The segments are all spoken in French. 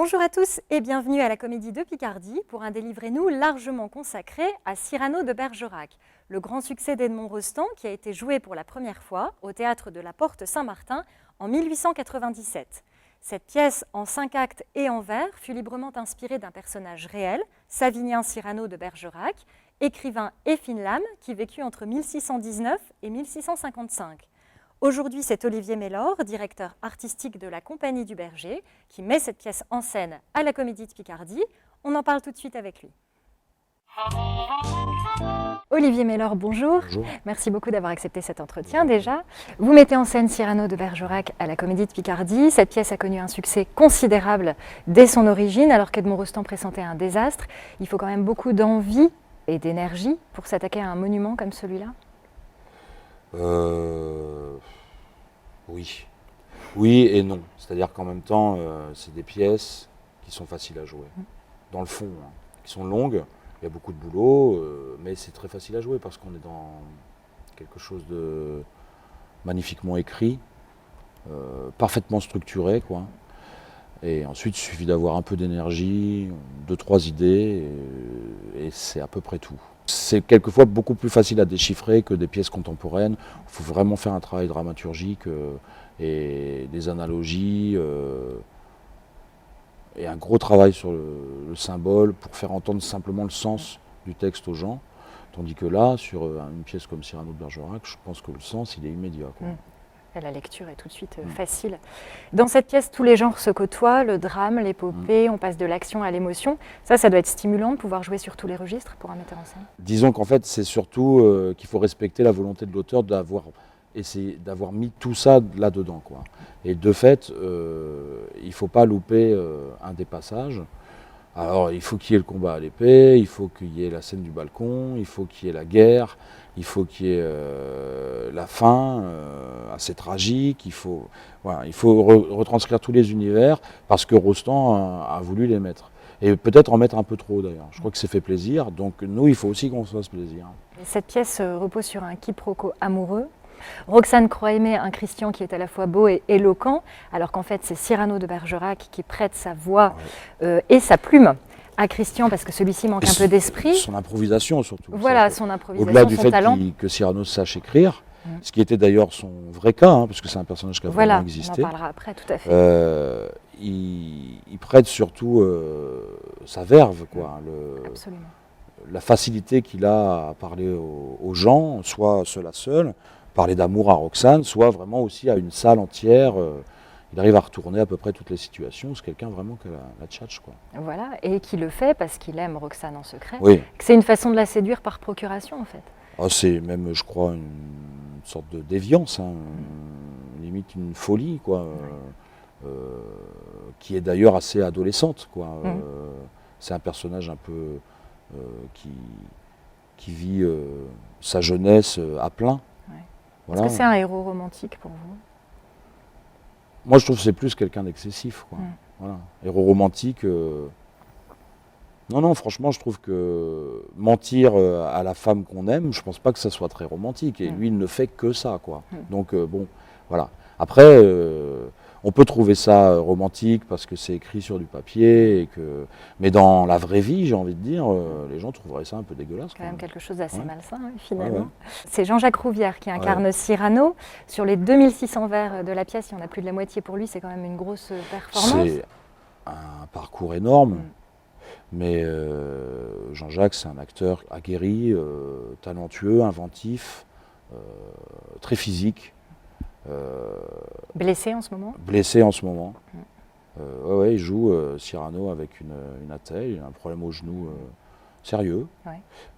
Bonjour à tous et bienvenue à la Comédie de Picardie pour un Délivrez-nous largement consacré à Cyrano de Bergerac, le grand succès d'Edmond Rostand qui a été joué pour la première fois au théâtre de la Porte Saint-Martin en 1897. Cette pièce en 5 actes et en vers fut librement inspirée d'un personnage réel, Savinien Cyrano de Bergerac, écrivain et fine lame qui vécut entre 1619 et 1655. Aujourd'hui, c'est Olivier Mélor, directeur artistique de la Compagnie du Berger, qui met cette pièce en scène à la Comédie de Picardie. On en parle tout de suite avec lui. Olivier Mélor, bonjour. Bonjour. Merci beaucoup d'avoir accepté cet entretien déjà. Vous mettez en scène Cyrano de Bergerac à la Comédie de Picardie. Cette pièce a connu un succès considérable dès son origine, alors qu'Edmond Rostand pressentait un désastre. Il faut quand même beaucoup d'envie et d'énergie pour s'attaquer à un monument comme celui-là. Oui. Oui et non. C'est-à-dire qu'en même temps, c'est des pièces qui sont faciles à jouer. Dans le fond, hein, qui sont longues, il y a beaucoup de boulot, mais c'est très facile à jouer parce qu'on est dans quelque chose de magnifiquement écrit, parfaitement structuré, quoi. Et ensuite, il suffit d'avoir un peu d'énergie, 2-3 idées, et c'est à peu près tout. C'est quelquefois beaucoup plus facile à déchiffrer que des pièces contemporaines. Il faut vraiment faire un travail dramaturgique et des analogies et un gros travail sur le symbole pour faire entendre simplement le sens du texte aux gens. Tandis que là, sur une pièce comme Cyrano de Bergerac, je pense que le sens, il est immédiat, quoi. La lecture est tout de suite facile. Dans cette pièce, tous les genres se côtoient, le drame, l'épopée, on passe de l'action à l'émotion. Ça doit être stimulant de pouvoir jouer sur tous les registres pour un metteur en scène. Disons qu'en fait, c'est surtout qu'il faut respecter la volonté de l'auteur d'avoir mis tout ça là-dedans, quoi. Et de fait, il ne faut pas louper un des passages. Alors, il faut qu'il y ait le combat à l'épée, il faut qu'il y ait la scène du balcon, il faut qu'il y ait la guerre, il faut qu'il y ait la fin assez tragique, il faut retranscrire tous les univers parce que Rostand a voulu les mettre. Et peut-être en mettre un peu trop d'ailleurs. Je crois que c'est fait plaisir, donc nous, il faut aussi qu'on se fasse plaisir. Cette pièce repose sur un quiproquo amoureux. Roxane croit aimer un Christian qui est à la fois beau et éloquent, alors qu'en fait c'est Cyrano de Bergerac qui prête sa voix et sa plume à Christian parce que celui-ci manque un peu d'esprit. Son improvisation surtout. Voilà, son improvisation, au-delà du son fait talent. que Cyrano sache écrire, ce qui était d'ailleurs son vrai cas, hein, parce que c'est un personnage qui a vraiment existé. On en parlera après, tout à fait. Il prête surtout sa verve, quoi. Absolument. La facilité qu'il a à parler aux gens, soit seul à seul, parler d'amour à Roxane, soit vraiment aussi à une salle entière. Il arrive à retourner à peu près toutes les situations. C'est quelqu'un vraiment qui a la tchatche, quoi. Voilà, et qui le fait parce qu'il aime Roxane en secret. Oui. C'est une façon de la séduire par procuration, en fait. Ah, c'est même, je crois, une sorte de déviance, hein, limite une folie, quoi, qui est d'ailleurs assez adolescente, quoi. C'est un personnage un peu qui vit sa jeunesse à plein. Voilà. Est-ce que c'est un héros romantique pour vous ? Moi, je trouve que c'est plus quelqu'un d'excessif, quoi. Voilà. Héros romantique. Non, franchement, je trouve que mentir à la femme qu'on aime, je pense pas que ça soit très romantique. Et lui, il ne fait que ça, quoi. Donc, bon, voilà. Après, on peut trouver ça romantique parce que c'est écrit sur du papier, mais dans la vraie vie, j'ai envie de dire, les gens trouveraient ça un peu dégueulasse. C'est quand même quelque chose d'assez malsain, finalement. Ouais. C'est Jean-Jacques Rouvière qui incarne Cyrano. Sur les 2600 vers de la pièce, il y en a plus de la moitié pour lui, c'est quand même une grosse performance. C'est un parcours énorme. Mais Jean-Jacques, c'est un acteur aguerri, talentueux, inventif, très physique. Blessé en ce moment ? Blessé en ce moment. Il joue Cyrano avec une attelle, il a un problème au genou sérieux.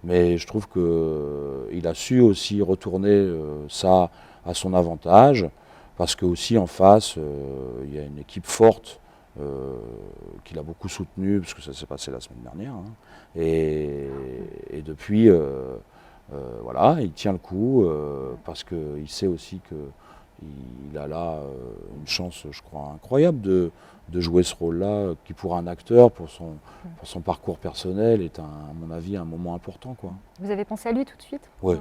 Mais je trouve qu'il a su aussi retourner ça à son avantage, parce que aussi en face, il y a une équipe forte. Qu'il a beaucoup soutenu, parce que ça s'est passé la semaine dernière, hein. Et depuis, voilà, il tient le coup, parce qu'il sait aussi qu'il a là une chance, je crois, incroyable de jouer ce rôle-là, qui pour un acteur, pour son parcours personnel, est, à mon avis, un moment important, quoi. Vous avez pensé à lui tout de suite ? Oui.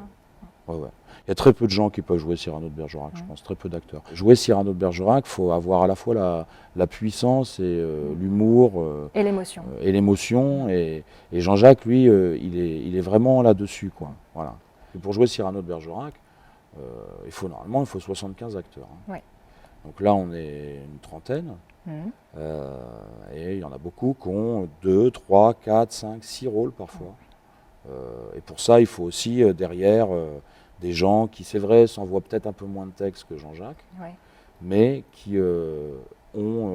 Ouais, ouais. Il y a très peu de gens qui peuvent jouer Cyrano de Bergerac, je pense, très peu d'acteurs. Jouer Cyrano de Bergerac, il faut avoir à la fois la puissance et l'humour. Et l'émotion. Et l'émotion. Et Jean-Jacques, lui, il est vraiment là-dessus, quoi. Voilà. Et pour jouer Cyrano de Bergerac, normalement, il faut 75 acteurs. Hein. Ouais. Donc là, on est une trentaine. Et il y en a beaucoup qui ont 2, 3, 4, 5, 6 rôles parfois. Et pour ça, il faut aussi derrière des gens qui, c'est vrai, s'envoient peut-être un peu moins de texte que Jean-Jacques, mais qui ont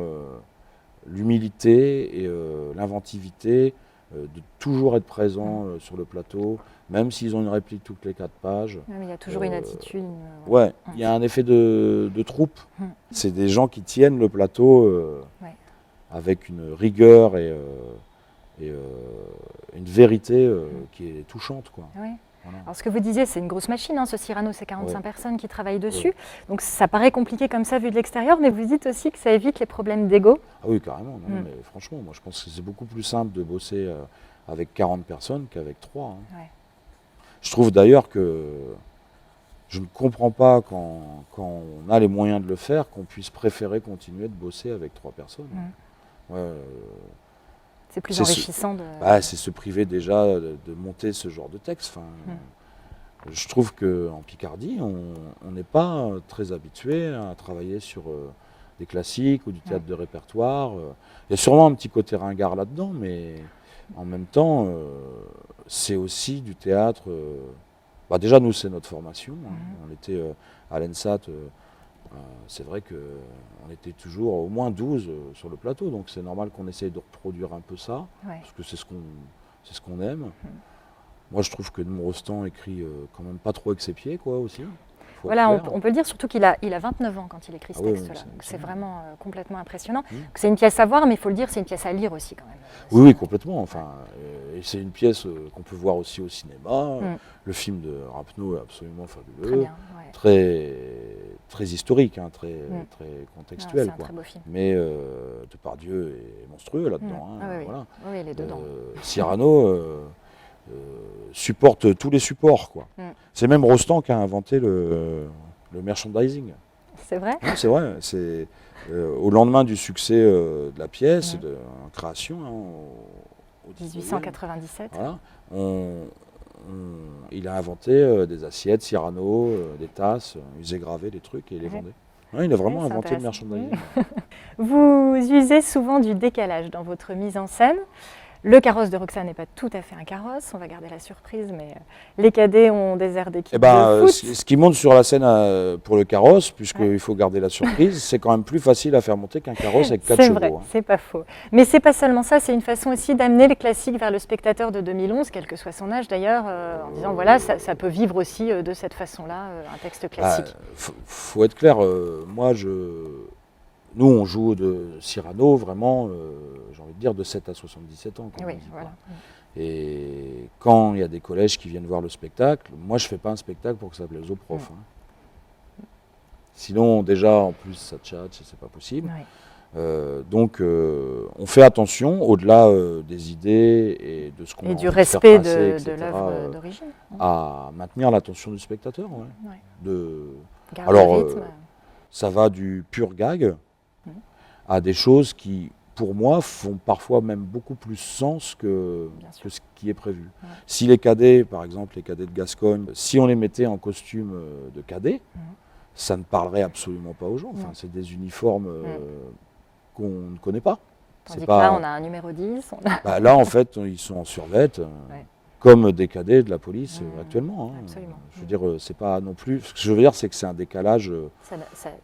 l'humilité et l'inventivité de toujours être présents sur le plateau, même s'ils ont une réplique toutes les 4 pages. Il y a toujours une attitude. Ouais, il y a un effet de troupe. C'est des gens qui tiennent le plateau avec une rigueur et une vérité qui est touchante, quoi. Ouais. Voilà. Alors ce que vous disiez, c'est une grosse machine, hein, ce Cyrano, c'est 45 personnes qui travaillent dessus. Donc ça paraît compliqué comme ça vu de l'extérieur, mais vous dites aussi que ça évite les problèmes d'ego. Ah oui, carrément. Non, mais franchement, moi je pense que c'est beaucoup plus simple de bosser avec 40 personnes qu'avec 3. Hein. Je trouve d'ailleurs que je ne comprends pas quand on a les moyens de le faire, qu'on puisse préférer continuer de bosser avec 3 personnes. C'est plus enrichissant de... c'est se priver déjà de monter ce genre de texte. Enfin, je trouve qu'en Picardie, on n'est pas très habitué à travailler sur des classiques ou du théâtre de répertoire. Il y a sûrement un petit côté ringard là-dedans, mais en même temps, c'est aussi du théâtre... déjà, nous, c'est notre formation. On était à l'ENSAT... c'est vrai qu'on était toujours au moins 12 sur le plateau, donc c'est normal qu'on essaye de reproduire un peu ça, parce que c'est ce qu'on aime. Moi, je trouve que Edmond Rostand écrit quand même pas trop avec ses pieds, quoi, aussi. Voilà, on peut le dire, surtout qu'il a 29 ans quand il écrit ce texte-là. C'est vraiment complètement impressionnant. C'est une pièce à voir, mais il faut le dire, c'est une pièce à lire aussi, quand même. Oui, complètement. Enfin, et c'est une pièce qu'on peut voir aussi au cinéma. Le film de Rapneau est absolument fabuleux. Très bien, très historique, hein, très contextuel. C'est un très beau film. Mais Depardieu est monstrueux là-dedans. Voilà. Oui, il est dedans. Cyrano supporte tous les supports, quoi. C'est même Rostand qui a inventé le merchandising. C'est vrai ? Oui, c'est vrai. C'est au lendemain du succès de la pièce, en création, au 1897. Voilà, il a inventé des assiettes Cyrano, des tasses, il faisait graver des trucs et il les vendait. Ouais, il a vraiment inventé le merchandising. Vous usez souvent du décalage dans votre mise en scène. Le carrosse de Roxane n'est pas tout à fait un carrosse, on va garder la surprise, mais les cadets ont des airs d'équipe de foot. Ce qui monte sur la scène pour le carrosse, puisqu'il faut garder la surprise, c'est quand même plus facile à faire monter qu'un carrosse avec 4 chevaux. C'est vrai, c'est pas faux. Mais c'est pas seulement ça, c'est une façon aussi d'amener les classiques vers le spectateur de 2011, quel que soit son âge d'ailleurs, en disant voilà, ça peut vivre aussi de cette façon-là, un texte classique. Faut être clair, nous, on joue de Cyrano vraiment, j'ai envie de dire, de 7 à 77 ans. Oui, voilà. Et quand il y a des collèges qui viennent voir le spectacle, moi, je ne fais pas un spectacle pour que ça plaise aux profs. Hein. Sinon, déjà, en plus, ça tchatche et c'est pas possible. Donc, on fait attention, au-delà des idées et de ce qu'on a envie de faire passer, et du respect de l'œuvre d'origine. À maintenir l'attention du spectateur. Garder le rythme. Ça va du pur gag à des choses qui, pour moi, font parfois même beaucoup plus sens que ce qui est prévu. Si les cadets, par exemple les cadets de Gascogne, si on les mettait en costume de cadets, ça ne parlerait absolument pas aux gens. Enfin, c'est des uniformes qu'on ne connaît pas. Tandis que là, on a un numéro 10. Là, en fait, ils sont en survêt. Comme des cadets de la police actuellement. Hein. Absolument. Je veux dire, c'est pas non plus... Ce que je veux dire, c'est que c'est un décalage...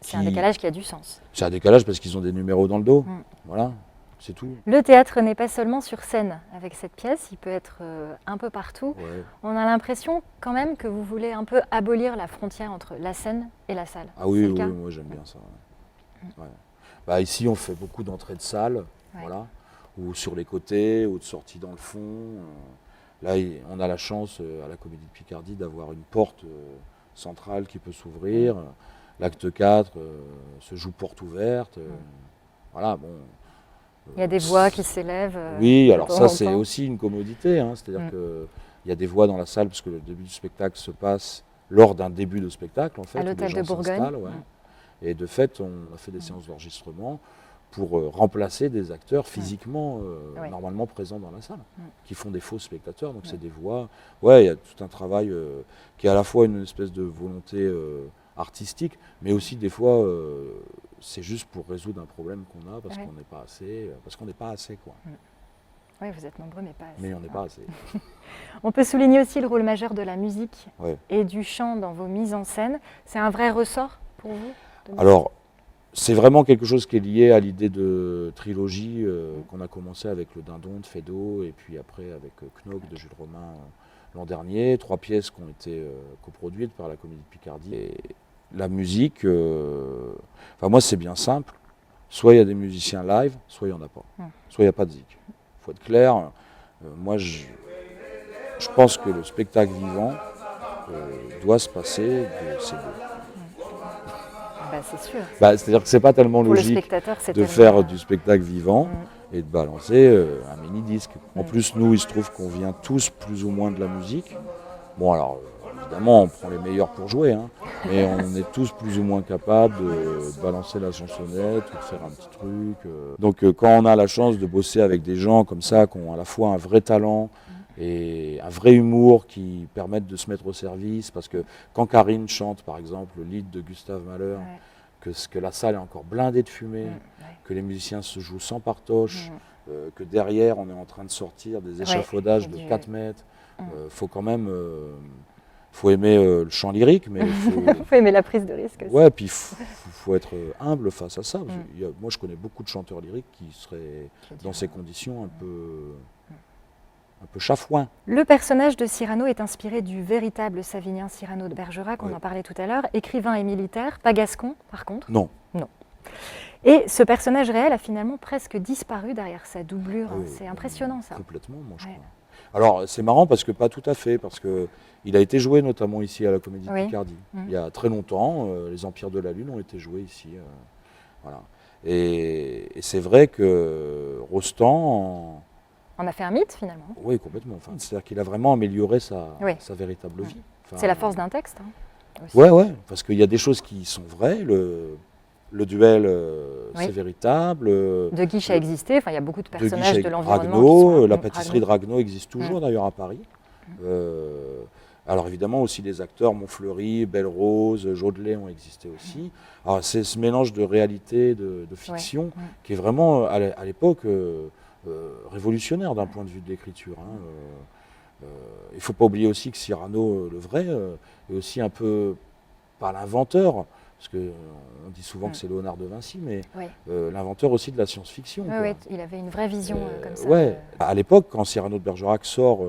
c'est un décalage qui a du sens. C'est un décalage parce qu'ils ont des numéros dans le dos. Voilà, c'est tout. Le théâtre n'est pas seulement sur scène avec cette pièce, il peut être un peu partout. On a l'impression quand même que vous voulez un peu abolir la frontière entre la scène et la salle. Ah oui, moi j'aime bien ça. Ici, on fait beaucoup d'entrées de salle, voilà, ou sur les côtés, ou de sorties dans le fond. Là, on a la chance à la Comédie de Picardie d'avoir une porte centrale qui peut s'ouvrir. L'acte 4 se joue porte ouverte. Voilà, bon. Il y a des voix qui s'élèvent. Oui, alors ça, c'est aussi une commodité. Hein, c'est-à-dire qu'il y a des voix dans la salle parce que le début du spectacle se passe lors d'un début de spectacle, en fait. À l'hôtel de Bourgogne. Ouais. Et de fait, on a fait des séances d'enregistrement pour remplacer des acteurs physiquement, normalement présents dans la salle, qui font des faux spectateurs. Donc c'est des voix. Ouais, il y a tout un travail qui est à la fois une espèce de volonté artistique, mais aussi des fois, c'est juste pour résoudre un problème qu'on a parce qu'on n'est pas assez, quoi. Oui, vous êtes nombreux, mais pas assez. Mais on n'est pas assez. On peut souligner aussi le rôle majeur de la musique et du chant dans vos mises en scène. C'est un vrai ressort pour vous? Alors, c'est vraiment quelque chose qui est lié à l'idée de trilogie qu'on a commencé avec Le Dindon de Feydeau et puis après avec Knock de Jules Romain l'an dernier. 3 pièces qui ont été coproduites par la Comédie de Picardie. Et la musique, moi c'est bien simple. Soit il y a des musiciens live, soit il n'y en a pas. Soit il n'y a pas de zik. Il faut être clair. Moi, je pense que le spectacle vivant doit se passer de ces deux. C'est sûr. C'est-à-dire que c'est pas tellement logique de faire du spectacle vivant et de balancer un mini-disque. En plus, nous, il se trouve qu'on vient tous plus ou moins de la musique. Bon, alors, évidemment, on prend les meilleurs pour jouer, hein, mais on est tous plus ou moins capables de balancer la chansonnette ou de faire un petit truc. Donc, quand on a la chance de bosser avec des gens comme ça, qui ont à la fois un vrai talent et un vrai humour qui permettent de se mettre au service, parce que quand Karine chante, par exemple, le lead de Gustave Mahler, que la salle est encore blindée de fumée, que les musiciens se jouent sans partoche, que derrière, on est en train de sortir des échafaudages de 4 mètres, faut quand même... faut aimer le chant lyrique, mais faut aimer la prise de risque aussi. Ouais, puis il faut être humble face à ça. Moi, je connais beaucoup de chanteurs lyriques qui seraient dans ces conditions un peu chafouins. Le personnage de Cyrano est inspiré du véritable Savinien Cyrano de Bergerac, on en parlait tout à l'heure, écrivain et militaire, pas gascon par contre. Non. Et ce personnage réel a finalement presque disparu derrière sa doublure. C'est impressionnant ça. Complètement, moi je crois. Alors c'est marrant parce que pas tout à fait, parce qu'il a été joué notamment ici à la Comédie de Picardie. Il y a très longtemps, les Empires de la Lune ont été joués ici. Voilà. Et c'est vrai que Rostand... On a fait un mythe finalement. Oui, complètement. C'est-à-dire qu'il a vraiment amélioré sa véritable vie. C'est la force d'un texte. Oui, parce qu'il y a des choses qui sont vraies. Le duel, c'est véritable. De Guiche a existé. Il y a beaucoup de personnages de l'environnement. Ragueneau, la pâtisserie de Ragueneau existe toujours d'ailleurs à Paris. Alors évidemment aussi les acteurs Montfleury, Belle Rose, Jodelet ont existé aussi. Alors c'est ce mélange de réalité, de fiction qui est vraiment à l'époque révolutionnaire d'un point de vue de l'écriture. Il ne faut pas oublier aussi que Cyrano, le vrai, est aussi un peu, pas l'inventeur, parce qu'on dit souvent que c'est Léonard de Vinci, mais l'inventeur aussi de la science-fiction. Il avait une vraie vision comme ça. À l'époque, quand Cyrano de Bergerac sort,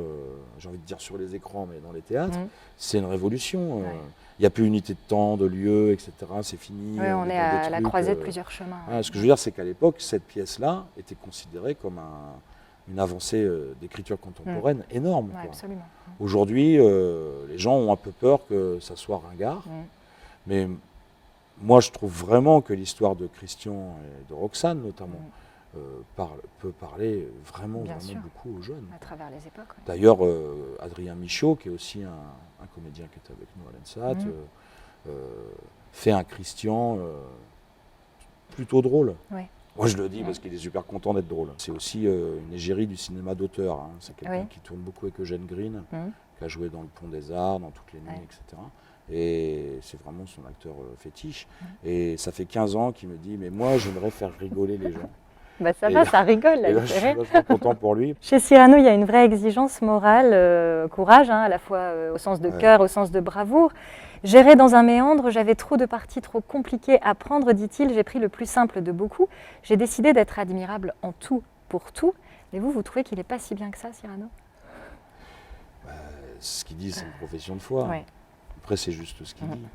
j'ai envie de dire sur les écrans, mais dans les théâtres, c'est une révolution. Il n'y a plus unité de temps, de lieu, etc. C'est fini. On est à la croisée de plusieurs chemins. Ce que je veux dire, c'est qu'à l'époque, cette pièce-là était considérée comme une avancée d'écriture contemporaine énorme. Absolument. Aujourd'hui, les gens ont un peu peur que ça soit ringard. Mais moi, je trouve vraiment que l'histoire de Christian et de Roxane, notamment, peut parler vraiment beaucoup aux jeunes. À travers les époques. D'ailleurs, Adrien Michaud, qui est aussi un comédien qui est avec nous à l'ENSAT, fait un Christian plutôt drôle. Moi, je le dis parce qu'il est super content d'être drôle. C'est aussi une égérie du cinéma d'auteur. C'est quelqu'un qui tourne beaucoup avec Eugène Green, qui a joué dans Le Pont des Arts, dans Toutes les nuits, etc. Et c'est vraiment son acteur fétiche. Et ça fait 15 ans qu'il me dit « mais moi, j'aimerais faire rigoler les gens ». Ça rigole. Là, je suis vachement content pour lui. Chez Cyrano, il y a une vraie exigence morale, courage, à la fois au sens de cœur, au sens de bravoure. J'errais dans un méandre, j'avais trop de parties trop compliquées à prendre, dit-il. J'ai pris le plus simple de beaucoup. J'ai décidé d'être admirable en tout pour tout. Mais vous trouvez qu'il n'est pas si bien que ça, Cyrano? Ce qu'il dit, c'est une profession de foi. Après, c'est juste ce qu'il dit.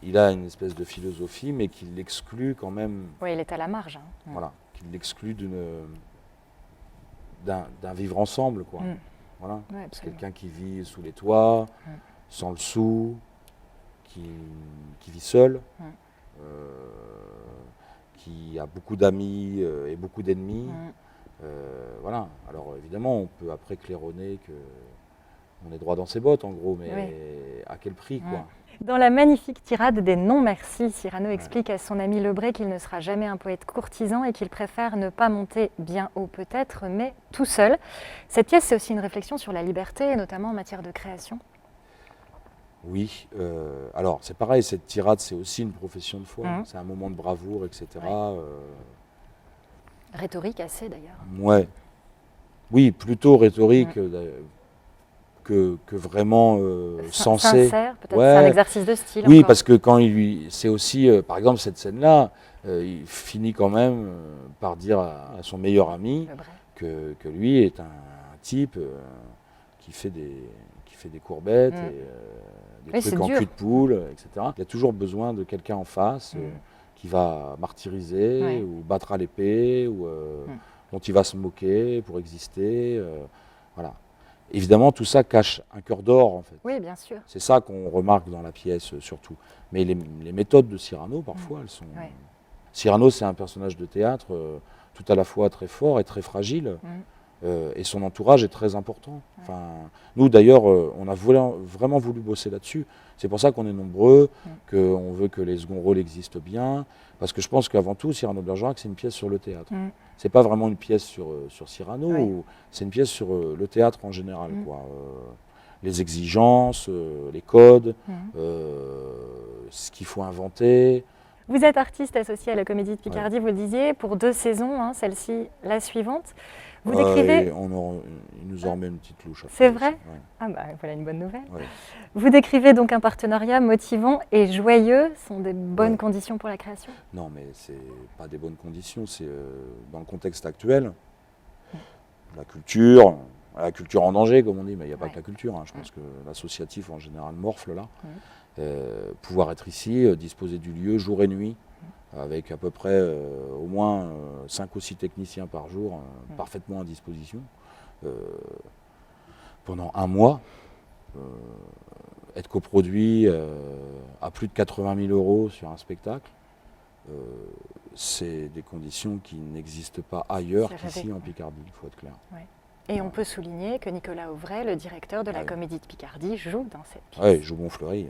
Il a une espèce de philosophie, mais qui l'exclut quand même. Oui, il est à la marge. Voilà, qui l'exclut d'un vivre ensemble, quoi. Voilà. C'est quelqu'un qui vit sous les toits, sans le sou, qui vit seul, qui a beaucoup d'amis et beaucoup d'ennemis. Voilà. Alors évidemment, on peut après claironner que on est droit dans ses bottes en gros, mais Oui. à quel prix quoi. Dans la magnifique tirade des non-merci, Cyrano explique à son ami Lebret qu'il ne sera jamais un poète courtisan et qu'il préfère ne pas monter bien haut peut-être, mais tout seul. Cette pièce, c'est aussi une réflexion sur la liberté, notamment en matière de création. Oui, alors c'est pareil, cette tirade c'est aussi une profession de foi, c'est un moment de bravoure, etc. Rhétorique assez d'ailleurs. Ouais. Oui, plutôt rhétorique que vraiment sensé. Sincère, peut-être c'est un exercice de style. Oui, encore. parce que quand c'est aussi, par exemple cette scène-là, il finit quand même par dire à son meilleur ami que lui est un type qui fait des courbettes et des trucs en cul de poule, etc. Il y a toujours besoin de quelqu'un en face qui va martyriser ou battre à l'épée ou dont il va se moquer pour exister. Voilà. Évidemment, tout ça cache un cœur d'or, en fait. Oui, bien sûr. C'est ça qu'on remarque dans la pièce, surtout. Mais les méthodes de Cyrano, parfois, elles sont... Cyrano, c'est un personnage de théâtre tout à la fois très fort et très fragile. Et son entourage est très important. Enfin, nous, d'ailleurs, on a vraiment voulu bosser là-dessus. C'est pour ça qu'on est nombreux, qu'on veut que les seconds rôles existent bien. Parce que je pense qu'avant tout, Cyrano de Bergerac, c'est une pièce sur le théâtre. C'est pas vraiment une pièce sur Cyrano, c'est une pièce sur le théâtre en général. Quoi. Les exigences, les codes, ce qu'il faut inventer. Vous êtes artiste associé à la Comédie de Picardie, vous le disiez, pour 2 saisons, celle-ci, la suivante. Vous décrivez... Il nous en remet une petite louche. C'est vrai ? Ah bah voilà une bonne nouvelle. Vous décrivez donc un partenariat motivant et joyeux. Ce sont des bonnes conditions pour la création ? Non, mais ce n'est pas des bonnes conditions. C'est dans le contexte actuel. La culture en danger, comme on dit, mais il n'y a pas que la culture. Je pense que l'associatif en général morfle là. Pouvoir être ici, disposer du lieu jour et nuit, avec à peu près au moins 5 ou 6 techniciens par jour, parfaitement à disposition, pendant un mois, être coproduit à plus de 80 000 € sur un spectacle, c'est des conditions qui n'existent pas ailleurs qu'ici en Picardie, il faut être clair. Et on peut souligner que Nicolas Auvray, le directeur de la Comédie de Picardie, joue dans cette pièce. Oui, il joue Montfleury.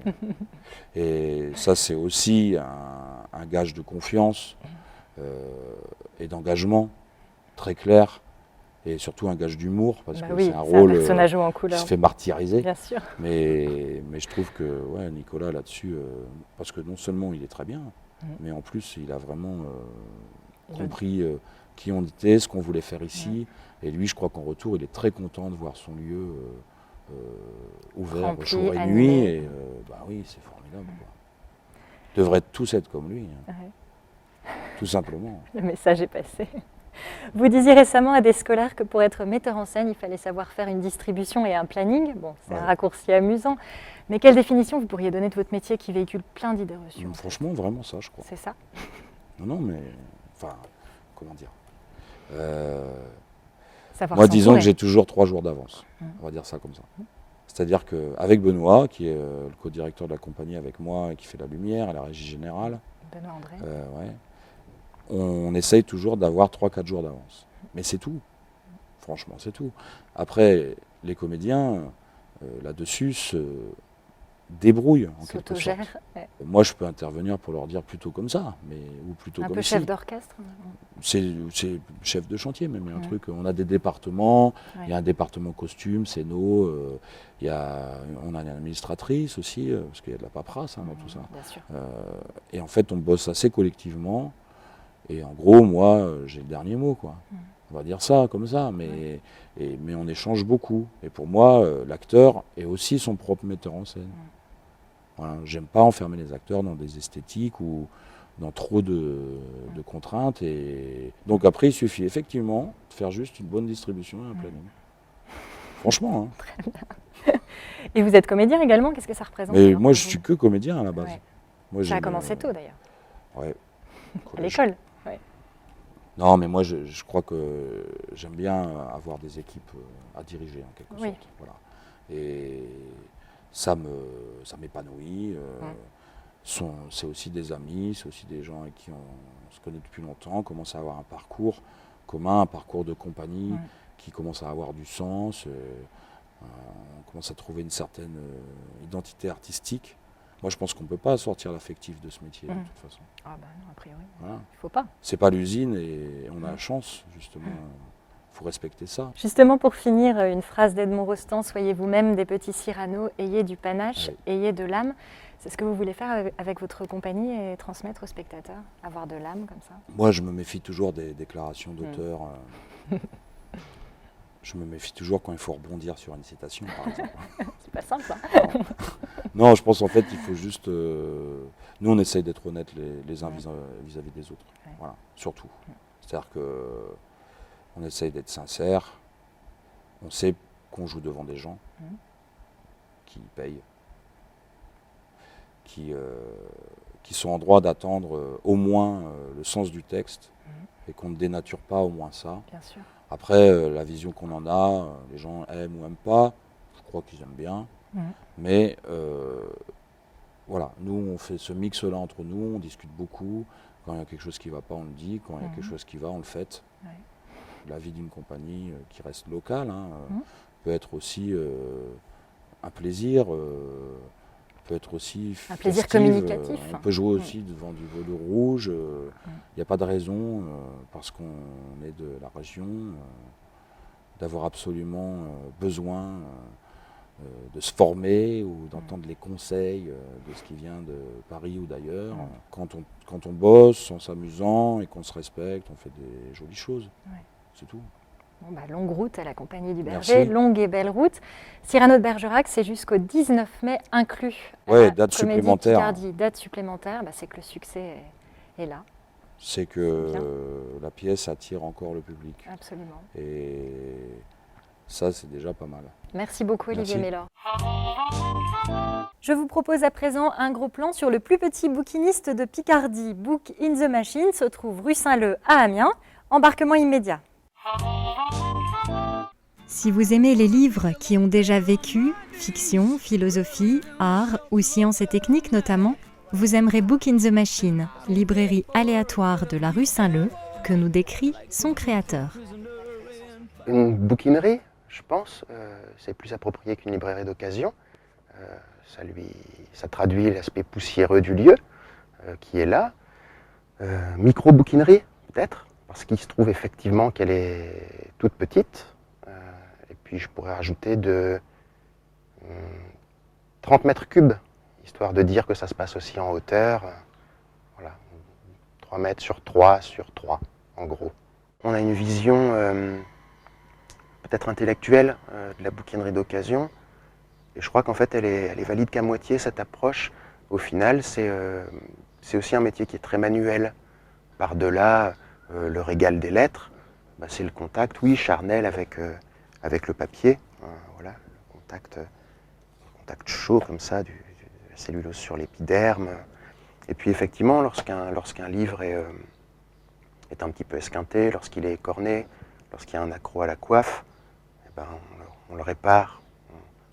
Et ça, c'est aussi un gage de confiance et d'engagement très clair. Et surtout un gage d'humour, parce que c'est un rôle qui se fait martyriser. Bien sûr. Mais je trouve que Nicolas, là-dessus, parce que non seulement il est très bien, mais en plus, il a vraiment compris qui on était, ce qu'on voulait faire ici. Et lui, je crois qu'en retour, il est très content de voir son lieu ouvert jour et nuit. Et oui, c'est formidable. Quoi. Ils devraient tous être comme lui. Tout simplement. Le message est passé. Vous disiez récemment à des scolaires que pour être metteur en scène, il fallait savoir faire une distribution et un planning. Bon, c'est un raccourci amusant. Mais quelle définition vous pourriez donner de votre métier qui véhicule plein d'idées reçues ? Franchement, vraiment ça, je crois. C'est ça ? Non, mais... Enfin, comment dire moi, disons que j'ai toujours 3 jours d'avance. On va dire ça comme ça. C'est-à-dire qu'avec Benoît, qui est le co-directeur de la compagnie avec moi et qui fait la lumière et la régie générale, Benoît André. On essaye toujours d'avoir 3-4 jours d'avance. Mais c'est tout. Franchement, c'est tout. Après, les comédiens, là-dessus, se débrouillent en quelque sorte. Moi, je peux intervenir pour leur dire plutôt comme ça, ou plutôt comme un peu ci. Chef d'orchestre. C'est chef de chantier même, il y a un truc. On a des départements, il y a un département costume, scéno, on a une administratrice aussi, parce qu'il y a de la paperasse dans tout ça. Bien sûr. Et en fait, on bosse assez collectivement. Et en gros, moi, j'ai le dernier mot, quoi. On va dire ça comme ça, mais on échange beaucoup. Et pour moi, l'acteur est aussi son propre metteur en scène. Voilà, j'aime pas enfermer les acteurs dans des esthétiques ou dans trop de contraintes. Et donc après, il suffit effectivement de faire juste une bonne distribution et un planning. Franchement. Très bien. Et vous êtes comédien également, qu'est-ce que ça représente? Mais moi, je suis que comédien à la base. Moi, ça a commencé tôt d'ailleurs. Ouais. À l'école. Non, mais moi, je crois que j'aime bien avoir des équipes à diriger, en quelque sorte. Voilà. Et ça m'épanouit. C'est aussi des amis, c'est aussi des gens avec qui on se connaît depuis longtemps, on commence à avoir un parcours commun, un parcours de compagnie qui commence à avoir du sens. On commence à trouver une certaine identité artistique. Moi, je pense qu'on ne peut pas sortir l'affectif de ce métier, de toute façon. Ah bah non, a priori, voilà. Il ne faut pas. C'est pas l'usine et on a la chance, justement. Il faut respecter ça. Justement, pour finir, une phrase d'Edmond Rostand, soyez vous-même des petits Cyrano, ayez du panache, ayez de l'âme. C'est ce que vous voulez faire avec votre compagnie et transmettre aux spectateurs, avoir de l'âme comme ça? Moi, je me méfie toujours des déclarations d'auteur. Je me méfie toujours quand il faut rebondir sur une citation, par exemple. C'est pas simple, hein. Non, je pense en fait il faut juste... nous, on essaye d'être honnêtes les uns vis-à-vis des autres. Ouais. Voilà, surtout. C'est-à-dire qu'on essaye d'être sincère. On sait qu'on joue devant des gens qui payent, qui sont en droit d'attendre au moins le sens du texte et qu'on ne dénature pas au moins ça. Bien sûr. Après, la vision qu'on en a, les gens aiment ou n'aiment pas, je crois qu'ils aiment bien. Mais voilà, nous on fait ce mix-là entre nous, on discute beaucoup. Quand il y a quelque chose qui ne va pas, on le dit. Quand il y a quelque chose qui va, on le fait. Ouais. La vie d'une compagnie qui reste locale peut être aussi un plaisir, peut être aussi un plaisir communicatif. On peut jouer aussi devant du velours rouge. Il n'y a pas de raison, parce qu'on est de la région, d'avoir absolument besoin de se former ou d'entendre les conseils de ce qui vient de Paris ou d'ailleurs. Quand on bosse en s'amusant et qu'on se respecte, on fait des jolies choses. Ouais. C'est tout. Bon bah, longue route à la Compagnie du Berger, longue et belle route. Cyrano de Bergerac, c'est jusqu'au 19 mai inclus. Oui, date supplémentaire. Picardie, date supplémentaire, bah, c'est que le succès est là. C'est que la pièce attire encore le public. Absolument. Et ça, c'est déjà pas mal. Merci beaucoup, Olivier Mélor. Je vous propose à présent un gros plan sur le plus petit bouquiniste de Picardie. Book in the Machine se trouve rue Saint-Leu à Amiens. Embarquement immédiat. Si vous aimez les livres qui ont déjà vécu, fiction, philosophie, art ou sciences et techniques notamment, vous aimerez Book in the Machine, librairie aléatoire de la rue Saint-Leu, que nous décrit son créateur. Une bouquinerie, je pense, c'est plus approprié qu'une librairie d'occasion. Ça traduit l'aspect poussiéreux du lieu qui est là. Micro-bouquinerie, peut-être, parce qu'il se trouve effectivement qu'elle est toute petite. Et puis je pourrais rajouter de 30 mètres cubes, histoire de dire que ça se passe aussi en hauteur. Voilà, 3 mètres sur 3 sur 3, en gros. On a une vision peut-être intellectuelle de la bouquinerie d'occasion. Et je crois qu'en fait, elle est valide qu'à moitié, cette approche. Au final, c'est aussi un métier qui est très manuel. Par-delà le régal des lettres, bah, c'est le contact, oui, charnel avec le papier. Voilà, le contact chaud comme ça, de la cellulose sur l'épiderme. Et puis effectivement, lorsqu'un livre est un petit peu esquinté, lorsqu'il est écorné, lorsqu'il y a un accroc à la coiffe, eh ben, on le répare,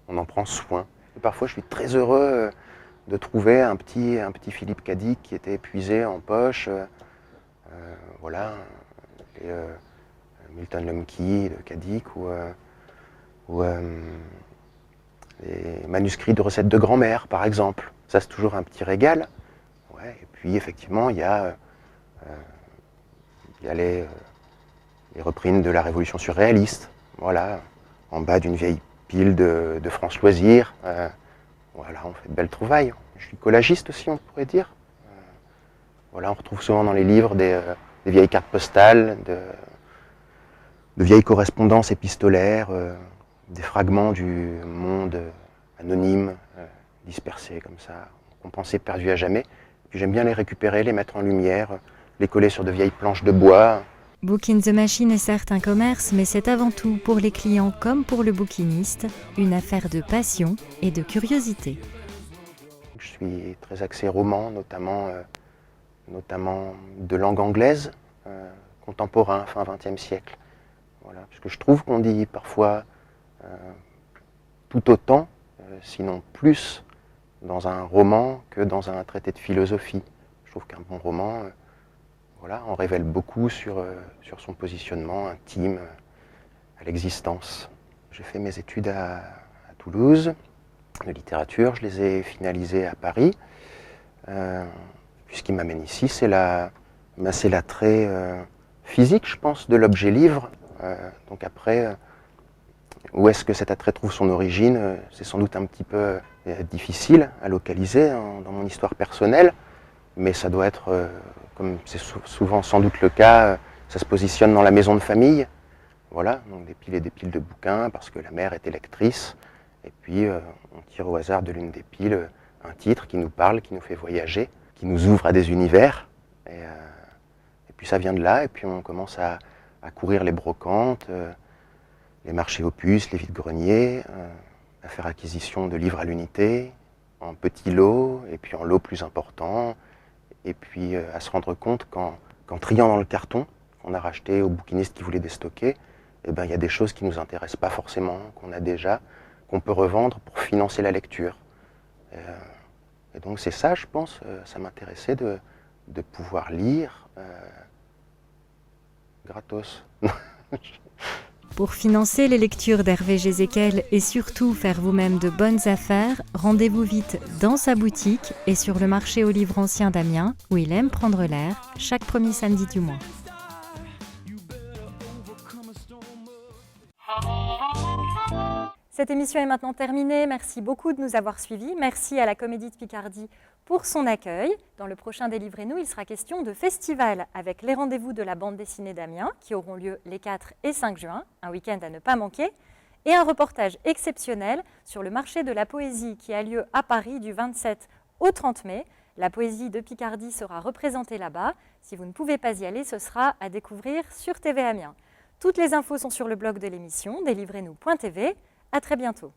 on en prend soin. Et parfois, je suis très heureux de trouver un petit Philippe Cadic qui était épuisé en poche. Voilà, et Milton Lemke de Cadic ou les manuscrits de recettes de grand-mère, par exemple. Ça, c'est toujours un petit régal. Ouais, et puis, effectivement, il y a les reprints de la Révolution surréaliste. Voilà, en bas d'une vieille pile de France Loisirs. Voilà, on fait de belles trouvailles. Je suis collagiste aussi, on pourrait dire. Voilà, on retrouve souvent dans les livres des vieilles cartes postales, de vieilles correspondances épistolaires, des fragments du monde anonyme, dispersés comme ça, qu'on pensait perdus à jamais. Puis j'aime bien les récupérer, les mettre en lumière, les coller sur de vieilles planches de bois. Book in the Machine est certes un commerce, mais c'est avant tout pour les clients comme pour le bouquiniste, une affaire de passion et de curiosité. Je suis très axé roman, notamment de langue anglaise, contemporain, fin XXe siècle. Voilà, puisque je trouve qu'on dit parfois tout autant, sinon plus, dans un roman que dans un traité de philosophie. Je trouve qu'un bon roman en révèle beaucoup sur son positionnement intime à l'existence. J'ai fait mes études à Toulouse de littérature, je les ai finalisées à Paris. Puis ce qui m'amène ici, c'est l'attrait physique, je pense, de l'objet livre. Donc après, où est-ce que cet attrait trouve son origine? C'est sans doute un petit peu difficile à localiser dans mon histoire personnelle, mais ça doit être, comme c'est souvent sans doute le cas, ça se positionne dans la maison de famille. Voilà, donc des piles et des piles de bouquins, parce que la mère était lectrice, et puis on tire au hasard de l'une des piles un titre qui nous parle, qui nous fait voyager, qui nous ouvre à des univers, et puis ça vient de là, et puis on commence à courir les brocantes, les marchés aux puces, les vides-greniers, à faire acquisition de livres à l'unité, en petits lots, et puis en lots plus importants, et puis à se rendre compte qu'en triant dans le carton qu'on a racheté aux bouquinistes qui voulaient déstocker, eh ben, il y a des choses qui ne nous intéressent pas forcément, qu'on a déjà, qu'on peut revendre pour financer la lecture. Et donc c'est ça, je pense, ça m'intéressait de pouvoir lire gratos. Pour financer les lectures d'Hervé Gézéquel et surtout faire vous-même de bonnes affaires, rendez-vous vite dans sa boutique et sur le marché aux livres anciens d'Amiens, où il aime prendre l'air, chaque premier samedi du mois. Cette émission est maintenant terminée. Merci beaucoup de nous avoir suivis. Merci à la Comédie de Picardie pour son accueil. Dans le prochain Délivrez-nous, il sera question de festival avec les rendez-vous de la bande dessinée d'Amiens qui auront lieu les 4 et 5 juin, un week-end à ne pas manquer, et un reportage exceptionnel sur le marché de la poésie qui a lieu à Paris du 27 au 30 mai. La poésie de Picardie sera représentée là-bas. Si vous ne pouvez pas y aller, ce sera à découvrir sur TV Amiens. Toutes les infos sont sur le blog de l'émission, délivrez-nous.tv. À très bientôt.